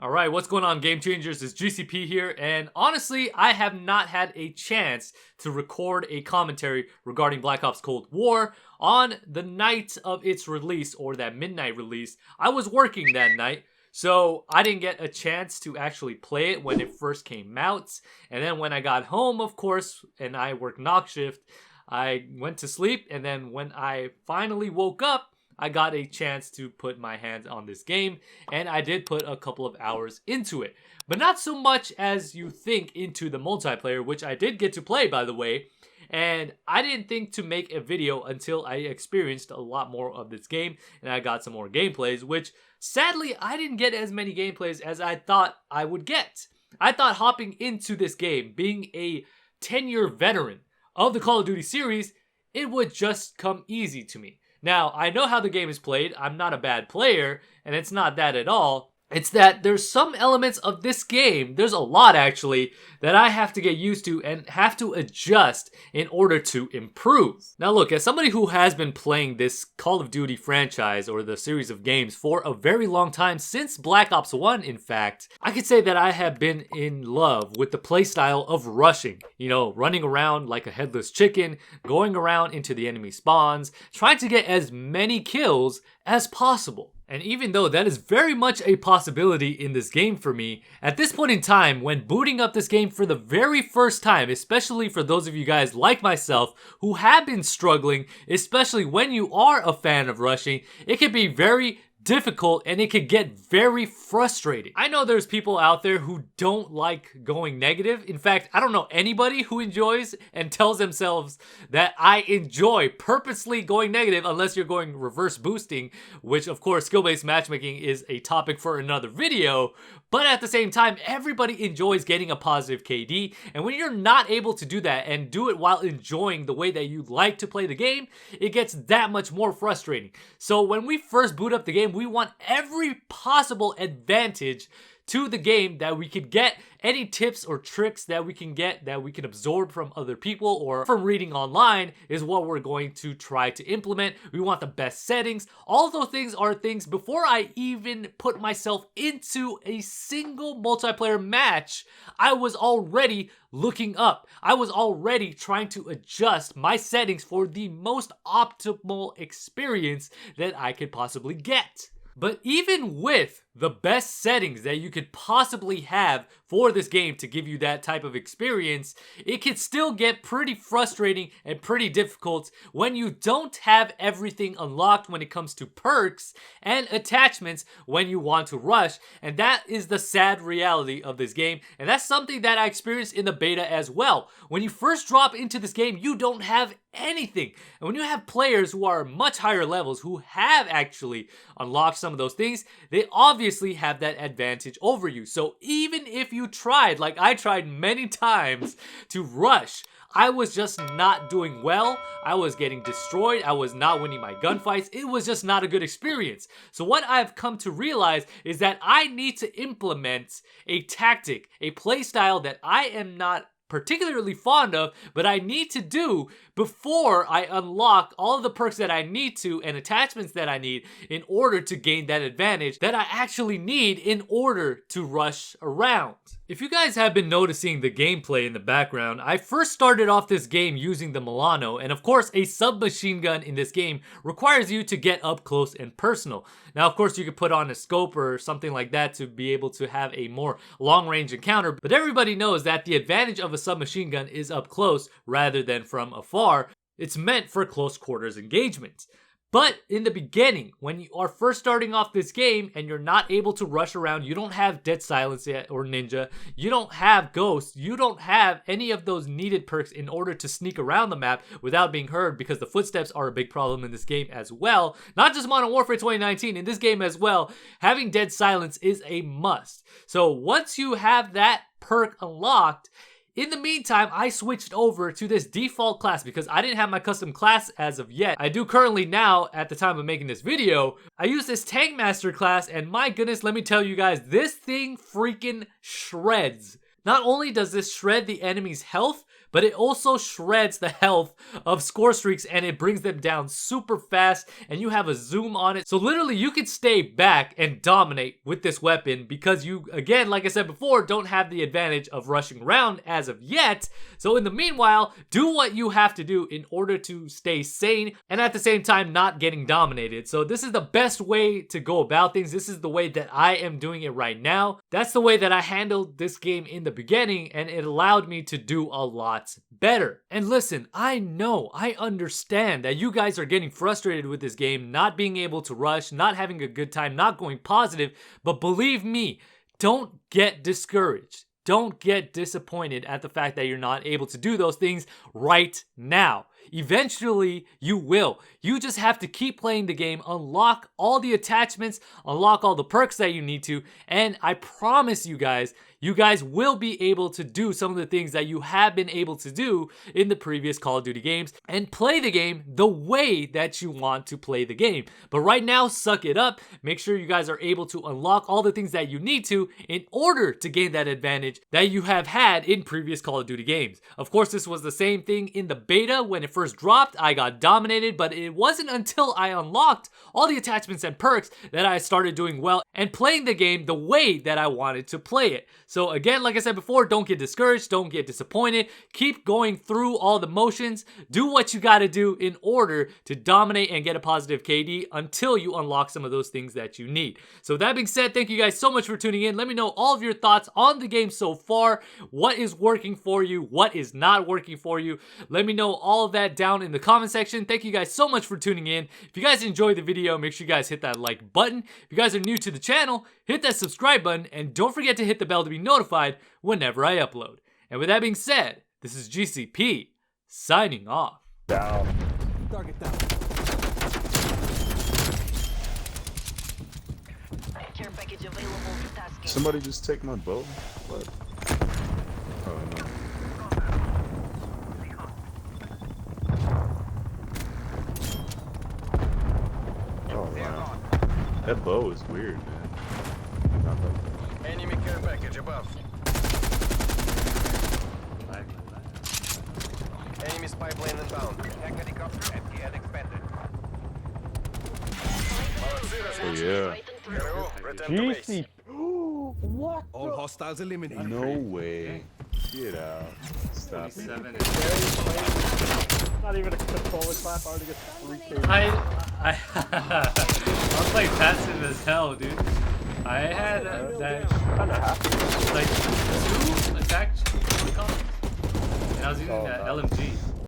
Alright, what's going on, Game Changers? It's GCP here, and honestly, I have not had a chance to record a commentary regarding Black Ops Cold War on the night of its release, or that midnight release. I was working that night, so I didn't get a chance to actually play it when it first came out. And then when I got home, of course, and I worked knock shift, I went to sleep, and then when I finally woke up, I got a chance to put my hands on this game, and I did put a couple of hours into it. But not so much as you think into the multiplayer, which I did get to play, by the way. And I didn't think to make a video until I experienced a lot more of this game, and I got some more gameplays, which sadly I didn't get as many gameplays as I thought I would get. I thought hopping into this game, being a 10-year veteran of the Call of Duty series, it would just come easy to me. Now, I know how the game is played. I'm not a bad player, and it's not that at all. It's that there's some elements of this game, there's a lot actually, that I have to get used to and have to adjust in order to improve. Now look, as somebody who has been playing this Call of Duty franchise or the series of games for a very long time, since Black Ops 1 in fact, I could say that I have been in love with the playstyle of rushing. You know, running around like a headless chicken, going around into the enemy spawns, trying to get as many kills as possible. And even though that is very much a possibility in this game for me, at this point in time, when booting up this game for the very first time, especially for those of you guys like myself who have been struggling, especially when you are a fan of rushing, it can be very difficult and it could get very frustrating. I know there's people out there who don't like going negative. In fact, I don't know anybody who enjoys and tells themselves that I enjoy purposely going negative unless you're going reverse boosting, which of course skill-based matchmaking is a topic for another video. But at the same time, everybody enjoys getting a positive KD, and when you're not able to do that and do it while enjoying the way that you like to play the game, it gets that much more frustrating. So when we first boot up the game, we want every possible advantage to the game that we could get, any tips or tricks that we can get that we can absorb from other people or from reading online is what we're going to try to implement. We want the best settings. All of those things are things before I even put myself into a single multiplayer match, I was already looking up. I was already trying to adjust my settings for the most optimal experience that I could possibly get. But even with the best settings that you could possibly have for this game to give you that type of experience, it can still get pretty frustrating and pretty difficult when you don't have everything unlocked when it comes to perks and attachments when you want to rush. And that is the sad reality of this game, and that's something that I experienced in the beta as well. When you first drop into this game, you don't have anything. And when you have players who are much higher levels who have actually unlocked some of those things, they obviously have that advantage over you. So even if you tried, like I tried many times to rush, I was just not doing well. I was getting destroyed. I was not winning my gunfights. It was just not a good experience. So what I've come to realize is that I need to implement a tactic, a playstyle that I am not particularly fond of, but I need to do before I unlock all of the perks that I need to and attachments that I need in order to gain that advantage that I actually need in order to rush around. If you guys have been noticing the gameplay in the background, I first started off this game using the Milano, and of course a submachine gun in this game requires you to get up close and personal. Now of course you could put on a scope or something like that to be able to have a more long range encounter, but everybody knows that the advantage of a submachine gun is up close rather than from afar. It's meant for close quarters engagement. But in the beginning, when you are first starting off this game and you're not able to rush around, you don't have Dead Silence yet or Ninja, you don't have Ghost, you don't have any of those needed perks in order to sneak around the map without being heard, because the footsteps are a big problem in this game as well. Not just Modern Warfare 2019, in this game as well, having Dead Silence is a must. So once you have that perk unlocked, in the meantime, I switched over to this default class because I didn't have my custom class as of yet. I do currently now at the time of making this video. I use this Tank Master class, and my goodness, let me tell you guys, this thing freaking shreds. Not only does this shred the enemy's health, but it also shreds the health of score streaks and it brings them down super fast, and you have a zoom on it. So literally you can stay back and dominate with this weapon because you, again, like I said before, don't have the advantage of rushing around as of yet. So in the meanwhile, do what you have to do in order to stay sane and at the same time not getting dominated. So this is the best way to go about things. This is the way that I am doing it right now. That's the way that I handled this game in the beginning, and it allowed me to do a lot better. And listen, I know, I understand that you guys are getting frustrated with this game, not being able to rush, not having a good time, not going positive, but believe me, don't get discouraged. Don't get disappointed at the fact that you're not able to do those things right now. Eventually, you will. You just have to keep playing the game, unlock all the attachments, unlock all the perks that you need to, and I promise you guys will be able to do some of the things that you have been able to do in the previous Call of Duty games and play the game the way that you want to play the game. But right now, suck it up. Make sure you guys are able to unlock all the things that you need to in order to gain that advantage that you have had in previous Call of Duty games. Of course, this was the same thing in the beta. When it first dropped, I got dominated, but it wasn't until I unlocked all the attachments and perks that I started doing well and playing the game the way that I wanted to play it. So again, like I said before, don't get discouraged, don't get disappointed, keep going through all the motions, do what you gotta do in order to dominate and get a positive KD until you unlock some of those things that you need. So that being said, thank you guys so much for tuning in. Let me know all of your thoughts on the game so far. What is working for you? What is not working for you? Let me know all of that down in the comment section. Thank you guys so much for tuning in. If you guys enjoyed the video, make sure you guys hit that like button. If you guys are new to the channel, hit that subscribe button and don't forget to hit the bell to be notified whenever I upload. And with that being said, this is GCP signing off. Down. Target down. Care package available for tasking. Somebody just take my bow? What? Oh no. Oh wow. That bow is weird, man. Not like that. Enemy care package above. Enemy spy plane inbound. Attack helicopter empty and expanded. Oh yeah. Hero, return to base. GC. What? All hostiles eliminated. No way. Get out. Stop it. Not even a controller clap. I already get 3K. I'm playing passive as hell, dude. I had that Kinda happy. like 2 attack comments, and I was using that LMG.